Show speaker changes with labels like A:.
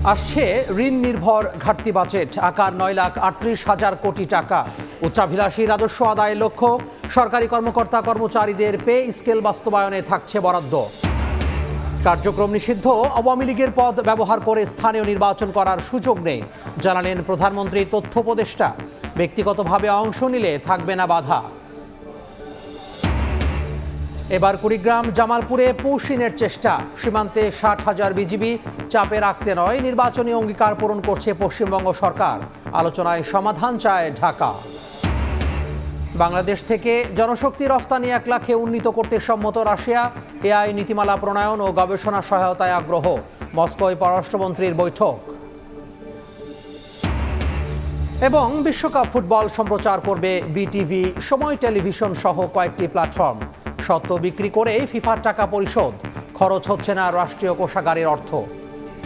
A: আসছে ঋণ নির্ভর ঘাটতি বাজেট, আকার 9,38,000 কোটি টাকা। উচ্চাভিলাষী রাজস্ব আদায়ের লক্ষ্য, সরকারি কর্মকর্তা কর্মচারীদের পে স্কেল বাস্তবায়নে থাকছে বরাদ্দ। কার্যক্রম নিষিদ্ধ, আওয়ামী লীগের পদ ব্যবহার করে স্থানীয় নির্বাচন করার সুযোগ নেই, জানালেন প্রধানমন্ত্রী তথ্য উপদেষ্টা। ব্যক্তিগতভাবে অংশ নিলে থাকবে না বাধা। এবার কুড়িগ্রাম জামালপুরে পৌঁছিনের চেষ্টা, সীমান্তে 60,000 বিজিবি, চাপে রাখতে নয়, নির্বাচনী অঙ্গীকার পূরণ করছে পশ্চিমবঙ্গ সরকার। আলোচনায় সমাধান চায় ঢাকা। বাংলাদেশ থেকে জনশক্তি রফতানি 1 লাখে উন্নীত করতে সম্মত রাশিয়া। এআই নীতিমালা প্রণয়ন ও গবেষণা সহায়তায় আগ্রহ। মস্কোয় পররাষ্ট্রমন্ত্রীর বৈঠক। এবং বিশ্বকাপ ফুটবল সম্প্রচার করবে বিটিভি, সময় টেলিভিশন সহ কয়েকটি প্ল্যাটফর্ম। সত্ত্ব বিক্রি করেই ফিফার টাকা পরিশোধ, খরচ হচ্ছে না রাষ্ট্রীয় কোষাগারের অর্থ।